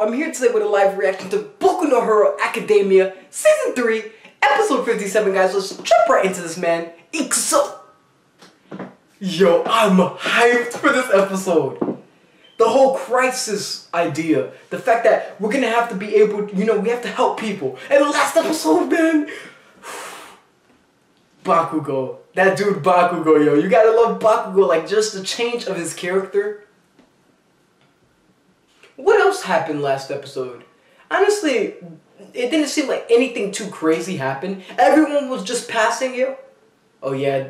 people, I'm here today with a live reaction to Boku no Hero Academia Season 3, Episode 57, guys. Let's jump right into this, man. Ikuso! Yo, I'm hyped for this episode. The whole crisis idea, the fact that we're gonna have to be able, we have to help people. And the last episode, man, Bakugo. That dude Bakugo, yo. You gotta love Bakugo, like just the change of his character. What else happened last episode? Honestly, it didn't seem like anything too crazy happened. Everyone was just passing you. Oh yeah,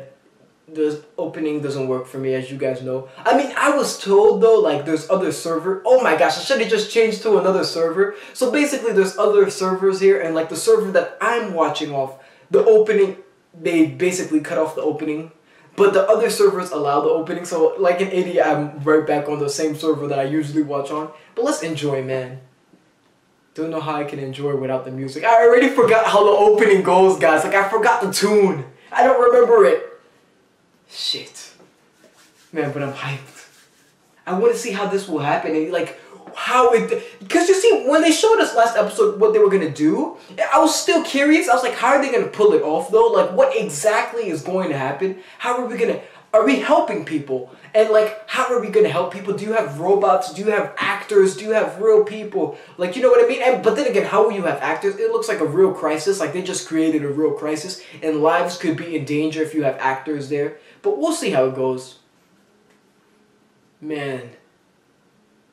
the opening doesn't work for me, as you guys know. I mean, I was told though, like there's other server. Oh my gosh, I should have just changed to another server. So basically there's other servers here, and like the server that I'm watching off, the opening, they basically cut off the opening. But the other servers allow the opening, so like an idiot, I'm right back on the same server that I usually watch on. But let's enjoy, man. Don't know how I can enjoy without the music. I already forgot how the opening goes, guys. Like, I forgot the tune. I don't remember it. Shit. Man, but I'm hyped. I want to see how this will happen, and like, how it... Because you see, when they showed us last episode what they were going to do, I was still curious. I was like, how are they going to pull it off, though? Like, what exactly is going to happen? How are we going to... Are we helping people? And like, how are we going to help people? Do you have robots? Do you have actors? Do you have real people? Like, you know what I mean? And, but then again, how will you have actors? It looks like a real crisis. Like, they just created a real crisis. And lives could be in danger if you have actors there. But we'll see how it goes. Man.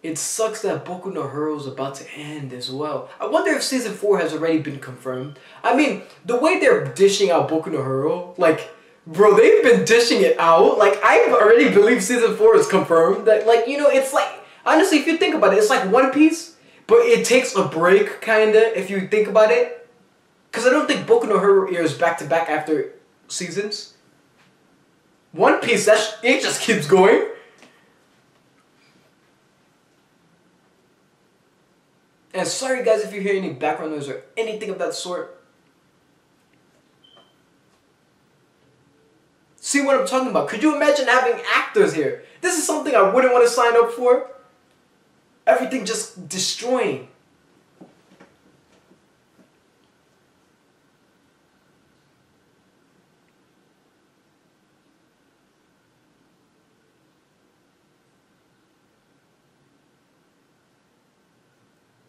It sucks that Boku no Hero is about to end as well. I wonder if Season 4 has already been confirmed. I mean, the way they're dishing out Boku no Hero, like... Bro, they've been dishing it out. Like, I already believe Season 4 is confirmed. That, like, it's like... Honestly, if you think about it, it's like One Piece. But it takes a break, kinda, if you think about it. Because I don't think Boku no Hero airs back-to-back after seasons. One Piece, it just keeps going. And sorry, guys, if you hear any background noise or anything of that sort. See what I'm talking about? Could you imagine having actors here? This is something I wouldn't want to sign up for. Everything just destroying.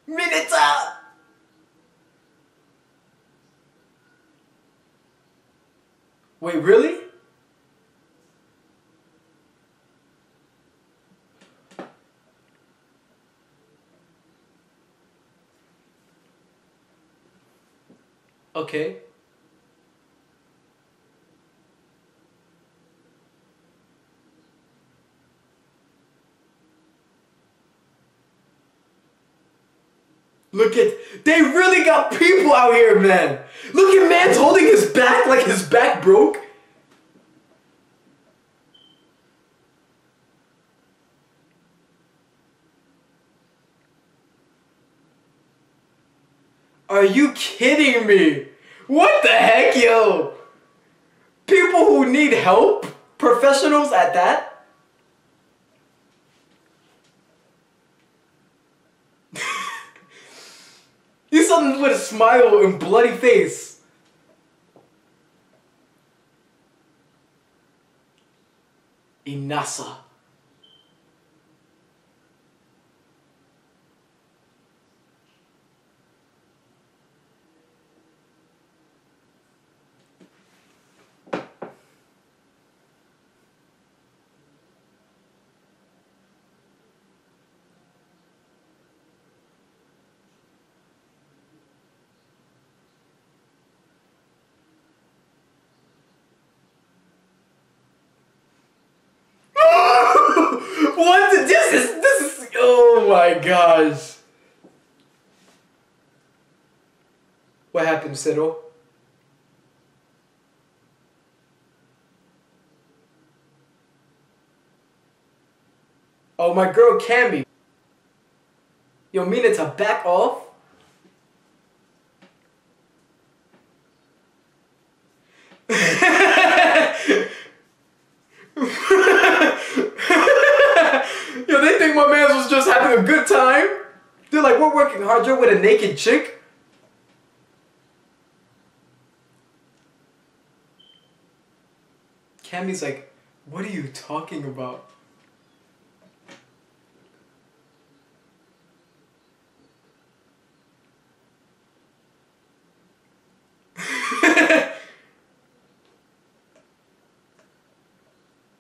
Mineta! Wait, really? Okay. Look at, they really got people out here, man. Look at man's holding his back like his back broke. Are you kidding me? What the heck, yo? People who need help? Professionals at that? He's something with a smile and bloody face. Inasa. What? This is, oh my gosh. What happened, Sero? Oh, my girl Cammy. Yo, Mineta, back off. Yo, they think my man was just having a good time. They're like, we're working charger with a naked chick? Cammy's like, what are you talking about?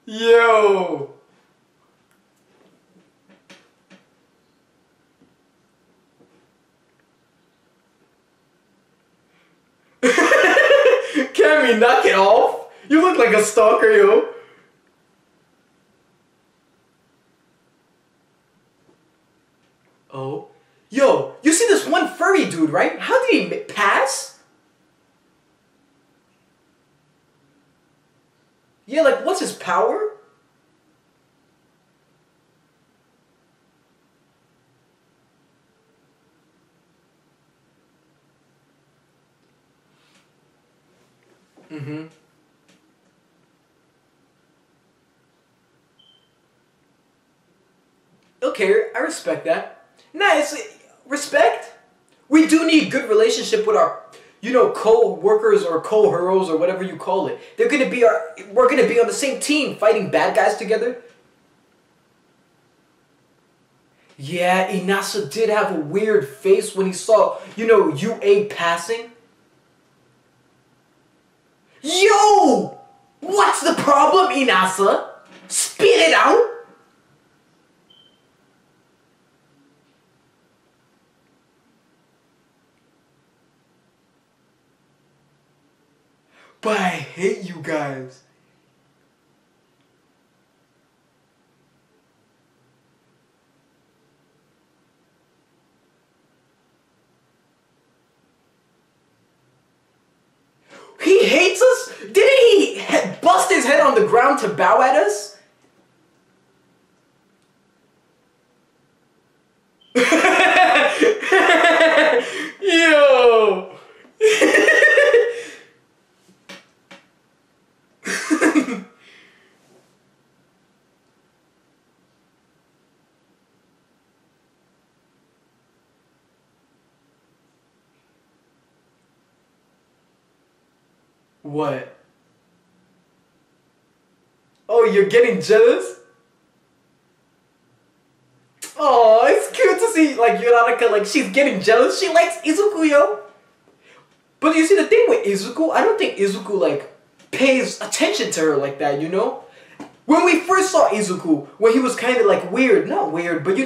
Yo! Cammy, knock it off! You look like a stalker, yo! Oh. Yo, you see this one furry dude, right? How did he pass? Yeah, like, what's his power? Mm-hmm. Okay, I respect that. Nice. Respect? We do need good relationship with our, co-workers or co-heroes or whatever you call it. We're gonna be on the same team fighting bad guys together. Yeah, Inasa did have a weird face when he saw, UA passing. Yo! What's the problem, Inasa? Spit it out! But I hate you guys. He hates us? Didn't he bust his head on the ground to bow at us? Yo! What? Oh, you're getting jealous? Oh, it's cute to see, like, Yoranaka, like, she's getting jealous. She likes Izuku, yo. But you see, the thing with Izuku, I don't think Izuku, like, pays attention to her like that, you know? When we first saw Izuku, when he was kind of, like, weird. Not weird, but,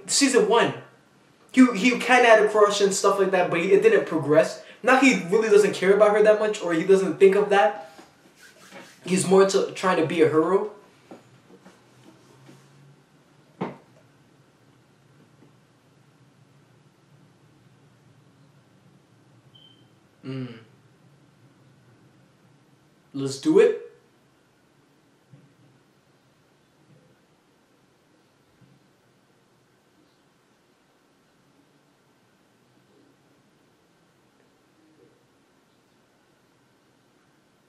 season 1. He kind of had a crush and stuff like that, but it didn't progress. Now he really doesn't care about her that much, or he doesn't think of that. He's more trying to be a hero. Let's do it.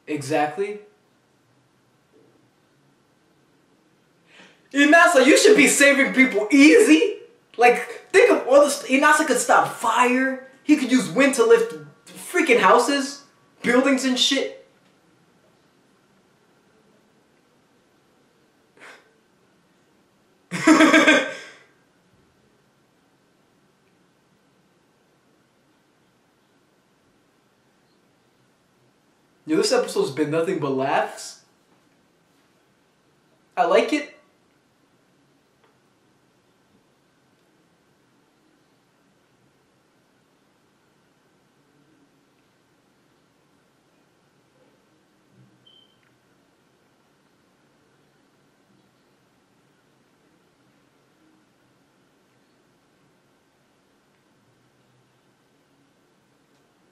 Exactly. Inasa, you should be saving people easy. Like, think of all this. Inasa could stop fire. He could use wind to lift freaking houses, buildings and shit. Yo, this episode's been nothing but laughs. I like it.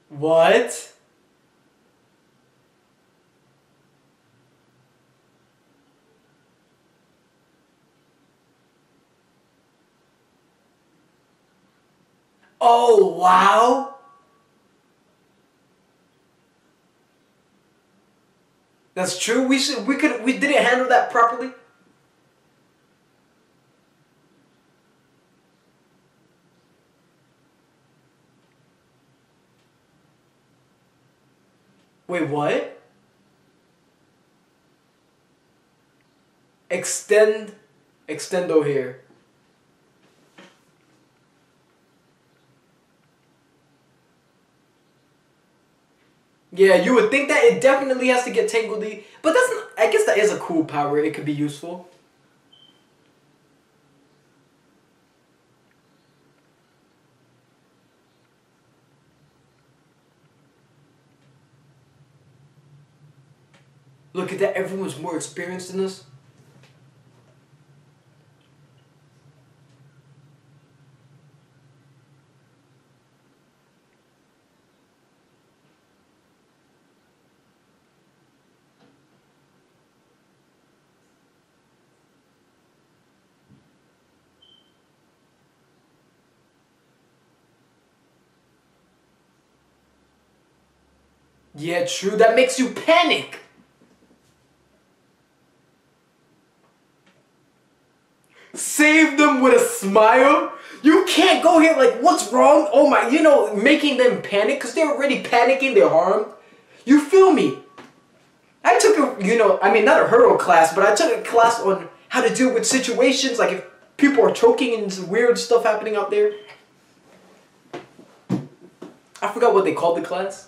What? Oh, wow. That's true. We didn't handle that properly. Wait, what? Extend, extendo here. Yeah, you would think that it definitely has to get tangledy, but that's not, I guess that is a cool power. It could be useful. Look at that, everyone's more experienced in this. Yeah, true, that makes you panic. Save them with a smile? You can't go here like, what's wrong? Oh my, making them panic because they're already panicking, they're harmed. You feel me? I took I mean, not a hurdle class, but I took a class on how to deal with situations, like if people are choking and some weird stuff happening out there. I forgot what they called the class.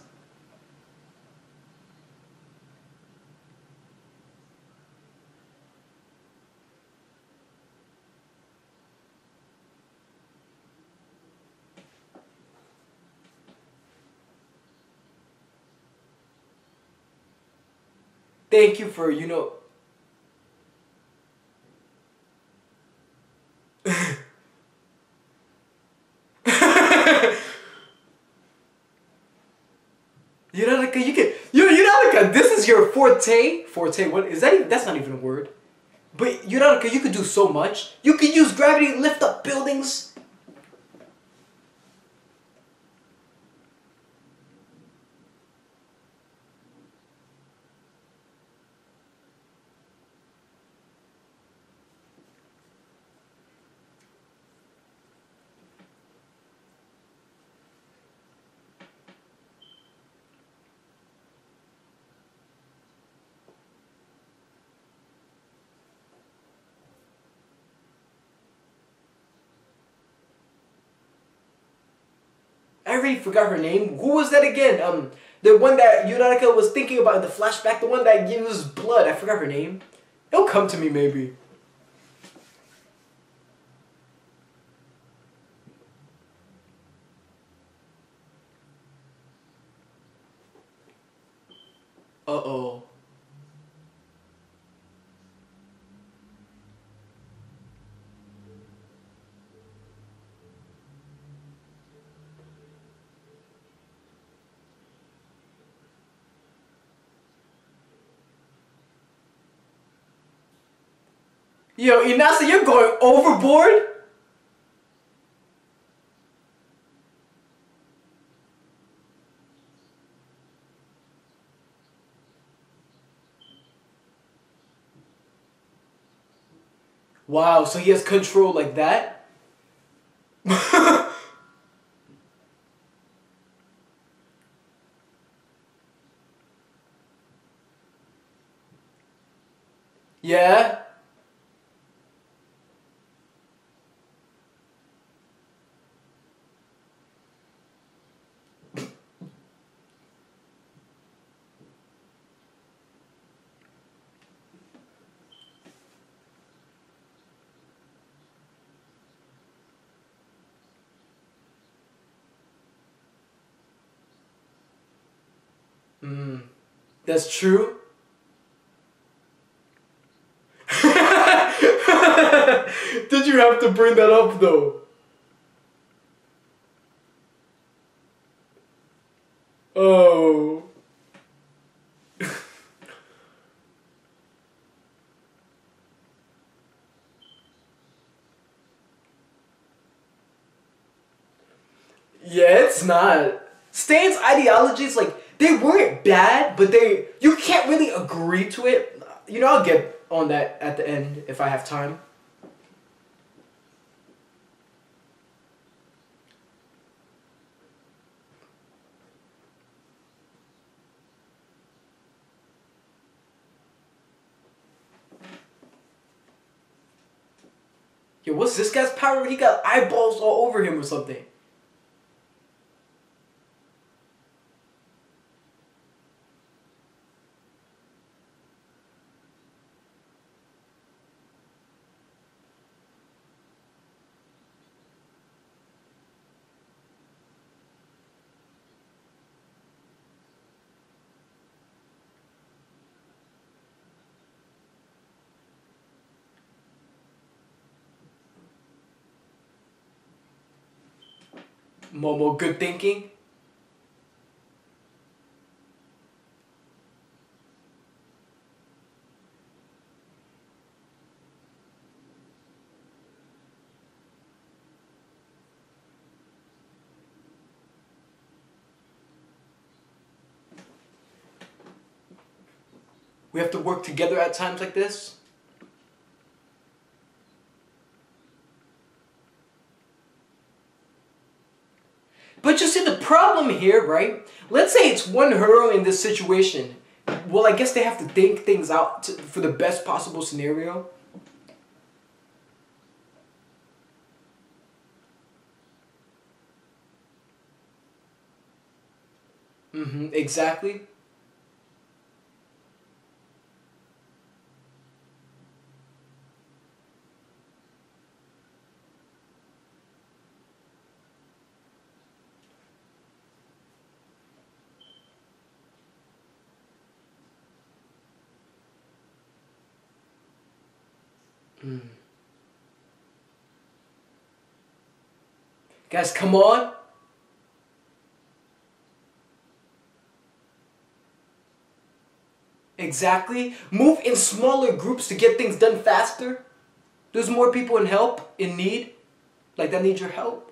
Thank you for, Yuraraka, Yuraraka, this is your forte. Forte, what is that even? That's not even a word. But Yuraraka, you could do so much. You could use gravity to lift up buildings. I already forgot her name. Who was that again? The one that Yuraraka was thinking about in the flashback, the one that used blood. I forgot her name. It'll come to me maybe. Uh-oh. Yo, Inasa, you're going overboard? Wow, so he has control like that? Yeah? Hmm. That's true. Did you have to bring that up though? Oh. Yeah, it's not. Stan's ideologies, like, they weren't bad, but you can't really agree to it. I'll get on that at the end if I have time. Yo, what's this guy's power? He got eyeballs all over him or something. Momo, good thinking. We have to work together at times like this. But you see the problem here, right? Let's say it's one hero in this situation. Well, I guess they have to think things out for the best possible scenario. Exactly. Guys, come on. Exactly. Move in smaller groups to get things done faster. There's more people in need, like that need your help.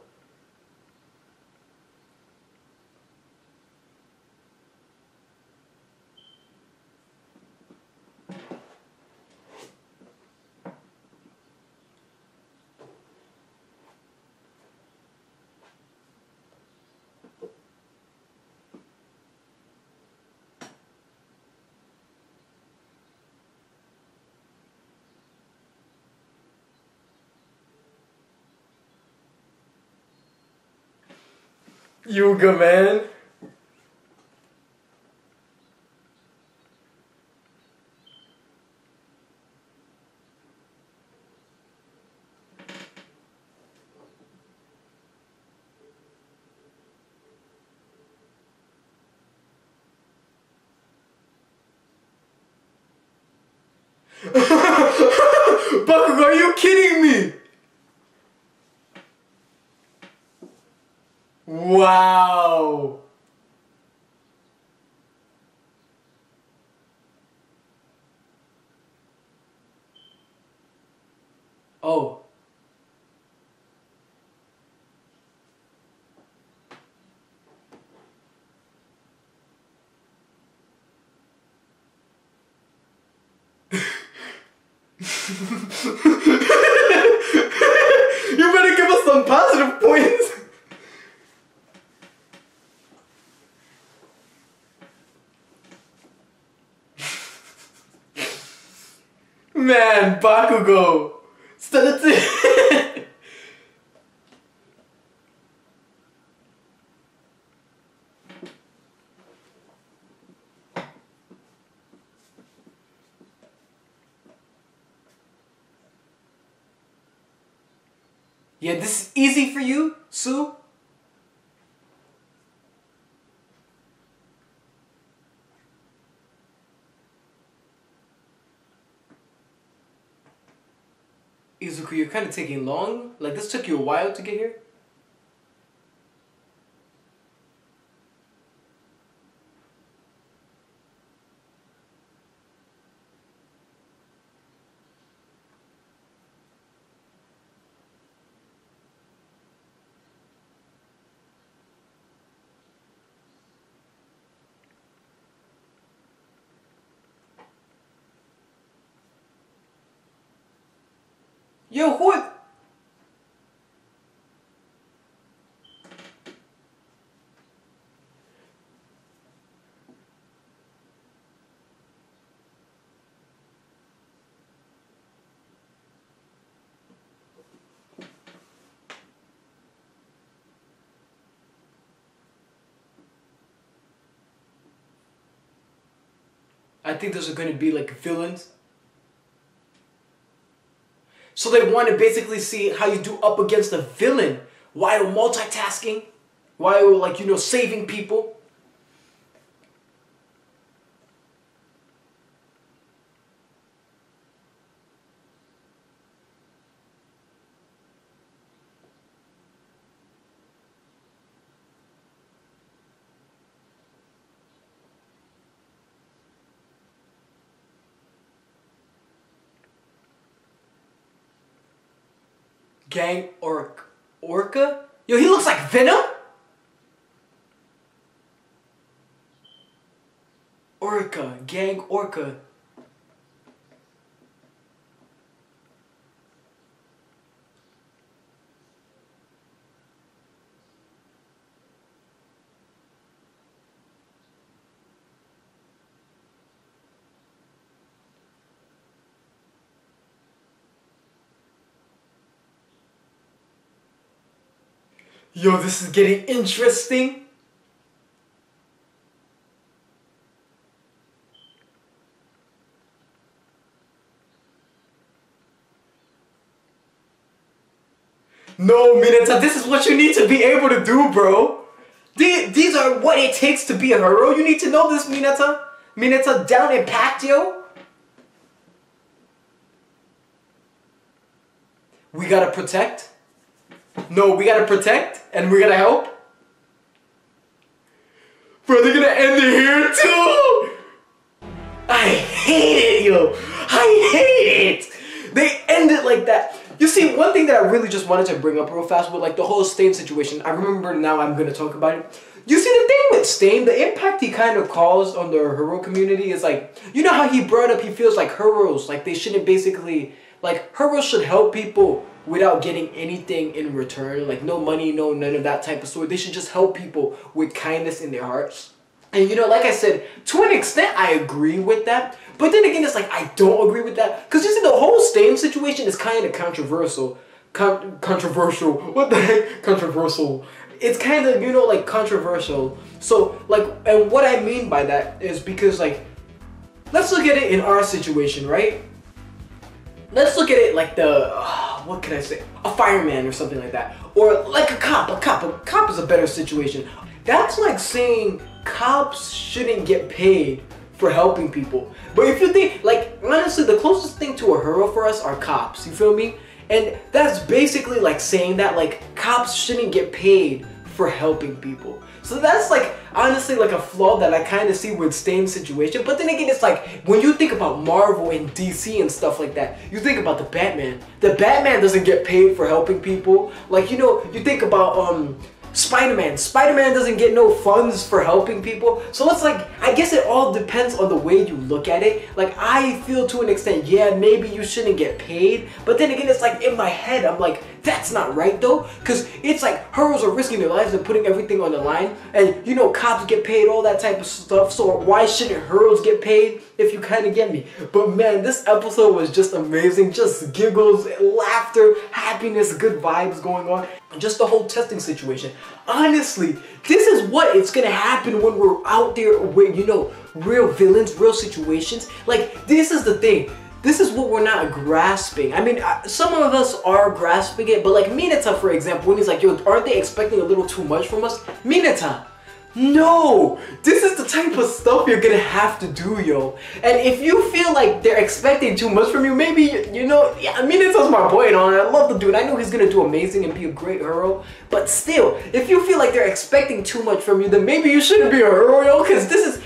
Yuga, man. Boku, are you kidding me? Wow. Oh. You better give us some positive points. Man, Bakugo. Yeah, this is easy for you, Sue? Izuku, you're kind of taking long. Like, this took you a while to get here. Yo, what? I think those are going to be like villains. So they want to basically see how you do up against a villain while multitasking, while like, you know, saving people. Gang Orca? Yo, he looks like Venom? Orca, Gang Orca. Yo, this is getting interesting. No, Mineta, this is what you need to be able to do, bro. These are what it takes to be a hero. You need to know this, Mineta. Mineta, down in Pactio. We gotta protect. No, we gotta protect and we gotta help. Bro, they're gonna end it here too! I hate it, yo! I hate it! They end it like that. You see, one thing that I really just wanted to bring up real fast with like the whole Stain situation, I remember now I'm gonna talk about it. You see, the thing with Stain, the impact he kind of caused on the hero community is like, you know how he brought up he feels like heroes, like they shouldn't basically, like heroes should help people without getting anything in return, like no money, no none of that type of sort. They should just help people with kindness in their hearts. And you know, like I said, to an extent I agree with that, but then again it's like I don't agree with that, because you see the whole Stain situation is kind of controversial. Controversial, what the heck? Controversial. It's kind of, you know, like controversial. So like, and what I mean by that is because like, let's look at it in our situation, right? Let's look at it like the, what can I say? A fireman or something like that. Or like a cop. A cop is a better situation. That's like saying cops shouldn't get paid for helping people. But if you think, like, honestly, the closest thing to a hero for us are cops. You feel me? And that's basically like saying that like cops shouldn't get paid for helping people. So that's like honestly like a flaw that I kind of see with Stain's situation. But then again, it's like when you think about Marvel and DC and stuff like that, you think about the Batman. The Batman doesn't get paid for helping people. Like, you know, you think about Spider-Man. Spider-Man doesn't get no funds for helping people. So it's like, I guess it all depends on the way you look at it. Like, I feel to an extent, yeah, maybe you shouldn't get paid. But then again, it's like in my head, I'm like, that's not right though. Because it's like heroes are risking their lives and putting everything on the line. And you know, cops get paid, all that type of stuff. So why shouldn't heroes get paid, if you kind of get me? But man, this episode was just amazing. Just giggles, laughter, happiness, good vibes going on. Just the whole testing situation. Honestly, this is what it's gonna happen when we're out there with, you know, real villains, real situations. Like, this is the thing. This is what we're not grasping. I mean, some of us are grasping it, but like Mineta, for example, when he's like, yo, aren't they expecting a little too much from us? Mineta, no! This is the type of stuff you're gonna have to do, yo. And if you feel like they're expecting too much from you, maybe, you know, yeah, Mineta's my boy and all, and I love the dude. I know he's gonna do amazing and be a great hero. But still, if you feel like they're expecting too much from you, then maybe you shouldn't be a hero, yo, because this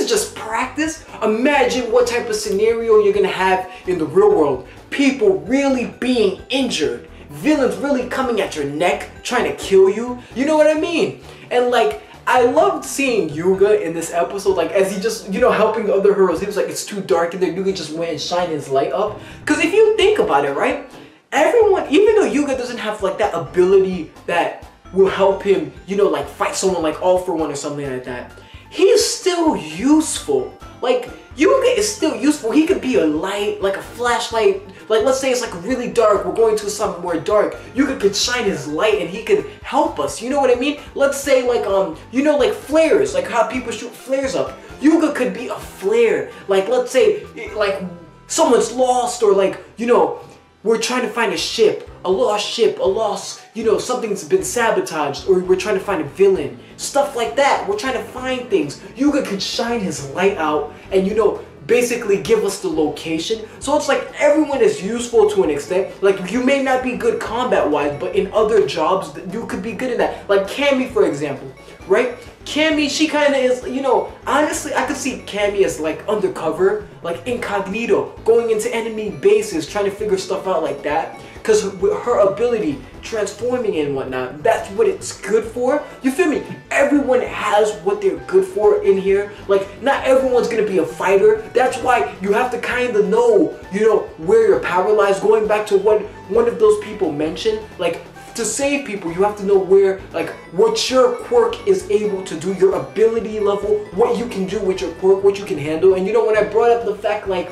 is just practice. Imagine what type of scenario you're gonna have in the real world. People really being injured. Villains really coming at your neck, trying to kill you. You know what I mean? And like, I loved seeing Yuga in this episode, like as he just, you know, helping the other heroes. He was like, it's too dark in there. Yuga just went and shined his light up. Because if you think about it, right? Everyone, even though Yuga doesn't have like that ability that will help him, you know, like fight someone like All For One or something like that, he's still useful. Like, Yuga is still useful. He could be a light, like a flashlight. Like, let's say it's like really dark. We're going to somewhere dark. Yuga could shine his light and he could help us. You know what I mean? Let's say like, you know, like flares, like how people shoot flares up. Yuga could be a flare. Like, let's say, like, someone's lost, or like, you know, we're trying to find a ship, a lost, you know, something's been sabotaged, or we're trying to find a villain. Stuff like that. We're trying to find things. Yuga could shine his light out and, you know, basically give us the location. So it's like everyone is useful to an extent. Like, you may not be good combat wise, but in other jobs you could be good in that. Like Cammy, for example, right? Cammy, she kind of is, you know, honestly I could see Cammy as like undercover, like incognito, going into enemy bases, trying to figure stuff out like that. Because with her ability, transforming and whatnot, that's what it's good for. You feel me? Everyone has what they're good for in here. Like, not everyone's gonna be a fighter. That's why you have to kind of know, you know, where your power lies. Going back to what one of those people mentioned, like, to save people, you have to know where, like, what your quirk is able to do, your ability level, what you can do with your quirk, what you can handle. And you know, when I brought up the fact, like,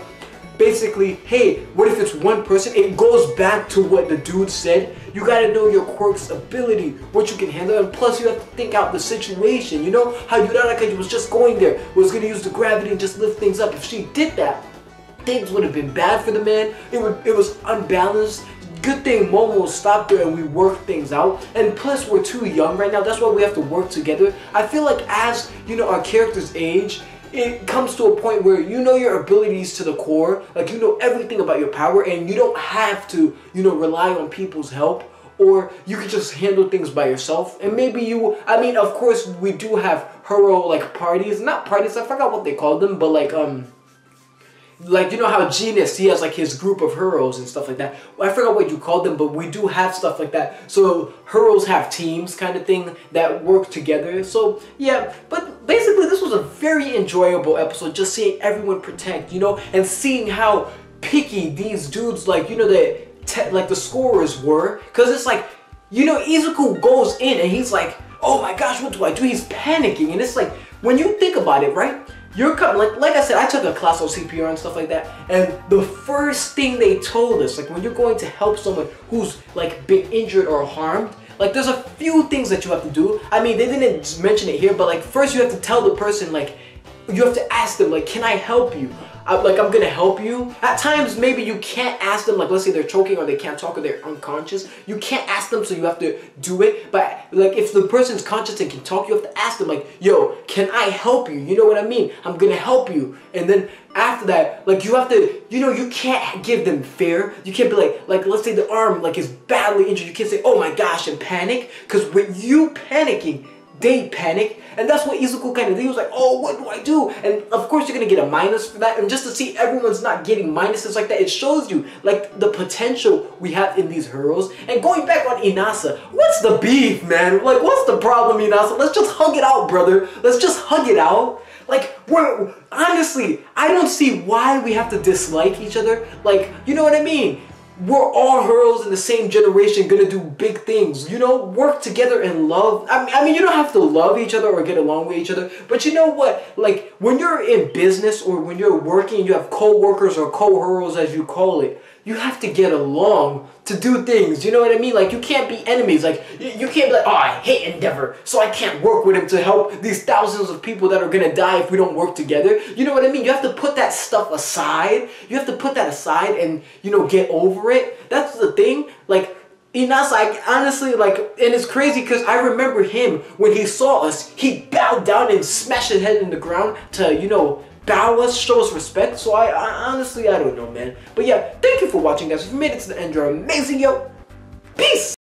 basically, hey, what if it's one person? It goes back to what the dude said. You gotta know your quirk's ability, what you can handle, and plus you have to think out the situation. You know how Uraraka was just going there, was gonna use the gravity and just lift things up. If she did that, things would have been bad for the man. It was unbalanced. Good thing Momo stopped there and we worked things out. And plus, we're too young right now. That's why we have to work together. I feel like as, you know, our characters age, it comes to a point where you know your abilities to the core, like, you know everything about your power, and you don't have to, you know, rely on people's help, or you can just handle things by yourself. And maybe you, I mean, of course we do have hero like parties, not parties, I forgot what they called them, but like, you know how Genus, he has like his group of heroes and stuff like that. I forgot what you called them, but we do have stuff like that. So heroes have teams kind of thing that work together. So yeah, but basically this was a very enjoyable episode, just seeing everyone protect, you know, and seeing how picky these dudes, like, you know, like the scorers were. Because it's like, you know, Izuku goes in and he's like, oh my gosh, what do I do? He's panicking. And it's like, when you think about it, right? You're like I said, I took a class on CPR and stuff like that, and the first thing they told us, like, when you're going to help someone who's like been injured or harmed, like, there's a few things that you have to do. I mean, they didn't mention it here, but like, first you have to tell the person, like, you have to ask them, like, can I help you? Like, I'm gonna help you. At times, maybe you can't ask them, like, let's say they're choking or they can't talk or they're unconscious. You can't ask them, so you have to do it. But, like, if the person's conscious and can talk, you have to ask them, like, yo, can I help you? You know what I mean? I'm gonna help you. And then after that, like, you have to, you know, you can't give them fear. You can't be like, let's say the arm, like, is badly injured. You can't say, oh my gosh, and panic. Because with you panicking, they panic, and that's what Izuku kind of did. He was like, oh, what do I do? And of course you're gonna get a minus for that, and just to see everyone's not getting minuses like that, it shows you like the potential we have in these heroes. And going back on Inasa, what's the beef, man? Like, what's the problem, Inasa? Let's just hug it out, brother. Let's just hug it out. Like, we're honestly, I don't see why we have to dislike each other. Like, you know what I mean? We're all heroes in the same generation, gonna do big things, you know, work together and love. I mean, you don't have to love each other or get along with each other, but you know what, like, when you're in business or when you're working, you have co-workers or co-heroes as you call it, you have to get along to do things, you know what I mean? Like, you can't be enemies. Like, you can't be like, oh, I hate Endeavor, so I can't work with him to help these thousands of people that are gonna die if we don't work together. You know what I mean? You have to put that stuff aside. You have to put that aside and, you know, get over it. That's the thing. Like, Inasa, I honestly, like, and it's crazy because I remember him, when he saw us, he bowed down and smashed his head in the ground to, you know, bow us, show us respect. So I honestly, I don't know, man. But yeah, thank you for watching, guys. If you made it to the end, you're amazing, yo. Peace!